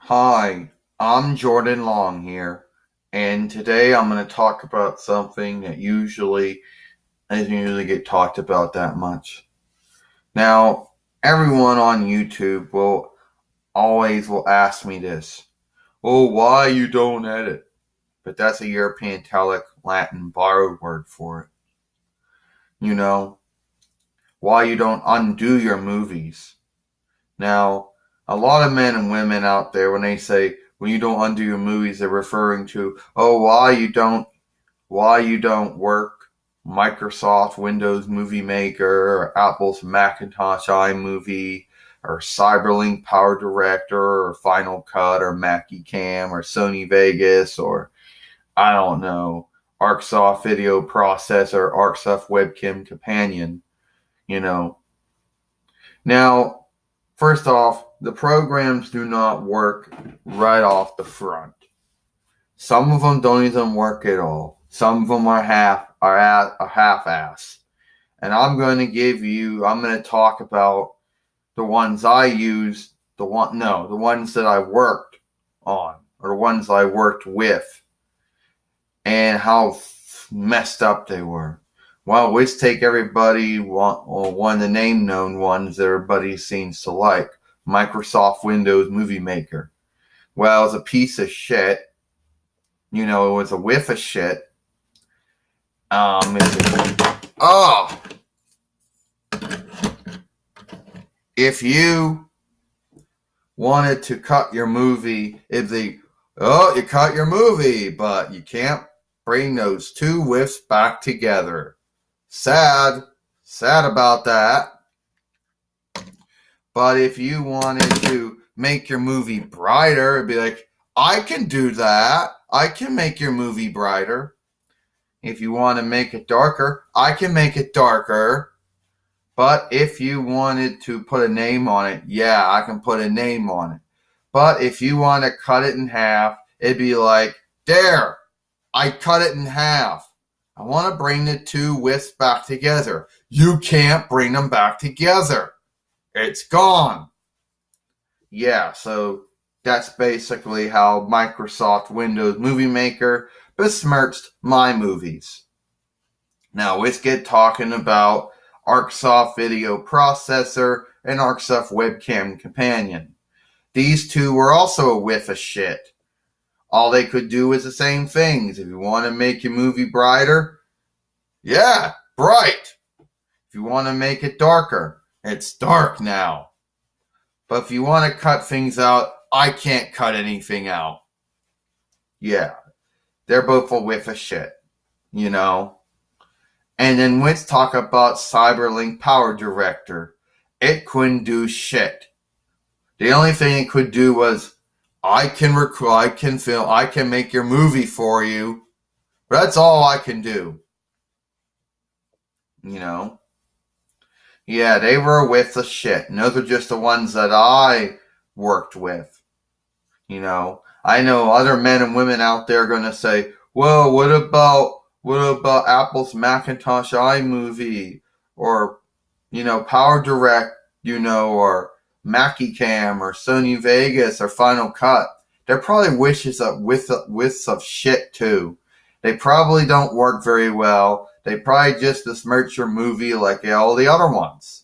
Hi, I'm Jordan Long here, and today I'm going to talk about something that usually doesn't usually get talked about that much. Now, everyone on YouTube will ask me this. Oh, why you don't edit? But that's a European Italic Latin borrowed word for it. You know, why you don't undo your movies. Now, a lot of men and women out there, when they say, when you don't undo your movies, they're referring to, oh, why you don't work Microsoft Windows Movie Maker or Apple's Macintosh iMovie or Cyberlink Power Director or Final Cut or Mackie Cam or Sony Vegas or, I don't know, ArcSoft Video Processor, ArcSoft Webcam Companion, you know. Now, first off, the programs do not work right off the front. Some of them don't even work at all. Some of them are half-ass. And I'm going to talk about the ones I use, the ones that I worked on, or the ones I worked with, and how messed up they were. Well, let's take one of the name-known ones that everybody seems to like. Microsoft Windows Movie Maker. Well, it's a piece of shit. It was a whiff of shit. If you wanted to cut your movie, you cut your movie, but you can't bring those two whiffs back together. Sad about that. But if you wanted to make your movie brighter, it'd be like, I can do that. I can make your movie brighter. If you want to make it darker, I can make it darker. But if you wanted to put a name on it, yeah, I can put a name on it. But if you want to cut it in half, it'd be like, there, I cut it in half. I want to bring the two whiffs back together. You can't bring them back together. It's gone. Yeah, so that's basically how Microsoft Windows Movie Maker besmirched my movies. Now let's get talking about ArcSoft Video Processor and ArcSoft Webcam Companion. These two were also a whiff of shit. All they could do was the same things. If you want to make your movie brighter, yeah, bright. If you want to make it darker, it's dark now. But if you want to cut things out, I can't cut anything out. Yeah, they're both a whiff of shit, And then let's talk about Cyberlink Power Director. It couldn't do shit. The only thing it could do was, I can record, I can film, I can make your movie for you. But that's all I can do. Yeah, they were a whiff of shit. And those are just the ones that I worked with. I know other men and women out there are going to say, well, what about Apple's Macintosh iMovie or, Power Direct, or Mackie Cam or Sony Vegas or Final Cut. They're probably whiffs of shit too. They probably don't work very well. They probably just besmirch your movie like all the other ones,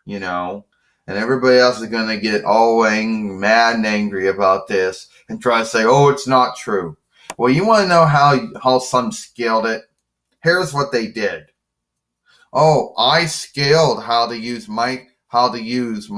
And everybody else is going to get all mad and angry about this and try to say, oh, it's not true. Well, you want to know how some scaled it? Here's what they did. Oh, I scaled how to use Microsoft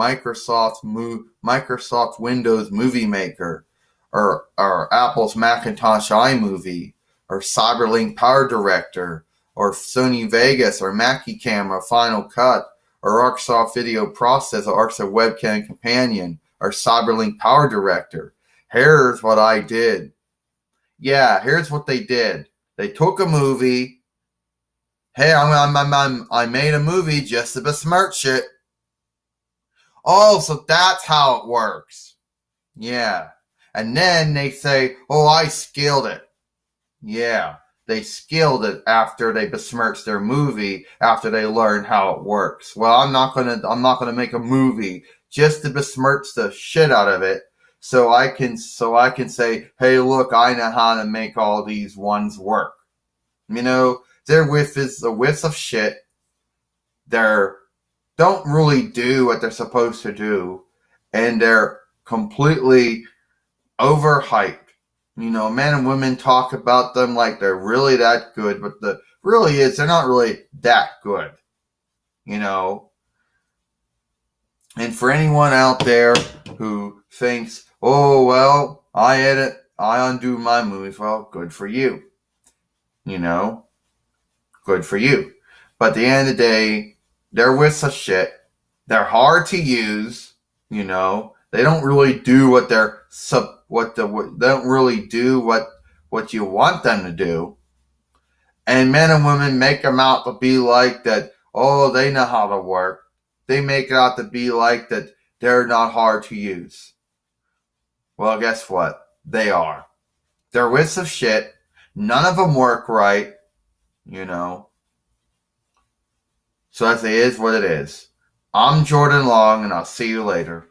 Windows Movie Maker or Apple's Macintosh iMovie or Cyberlink Power Director or Sony Vegas or Mackie Cam or Final Cut or ArcSoft Video Processor or ArcSoft Webcam Companion or Cyberlink Power Director. Here's what I did. Yeah, here's what they did. They took a movie. Hey, I made a movie just to besmirch it. Oh, so that's how it works. Yeah. And then they say, oh, I scaled it. Yeah. They scaled it after they besmirched their movie, after they learned how it works. Well, I'm not gonna make a movie just to besmirch the shit out of it, so I can say, hey, look, I know how to make all these ones work. You know, their width is the width of shit. They're don't really do what they're supposed to do, and they're completely overhyped. You know, men and women talk about them like they're really that good, but the really is they're not really that good. You know, and for anyone out there who thinks, oh well, I undo my movies, well, good for you. You know, good for you. But at the end of the day, they're with such shit. They're hard to use. You know, they don't really do what they don't really do what you want them to do. And men and women make them out to be like that. Oh, they know how to work. They make it out to be like that. They're not hard to use. Well, guess what? They are. They're wisps of shit. None of them work right. You know. So that is what it is. I'm Jordan Long, and I'll see you later.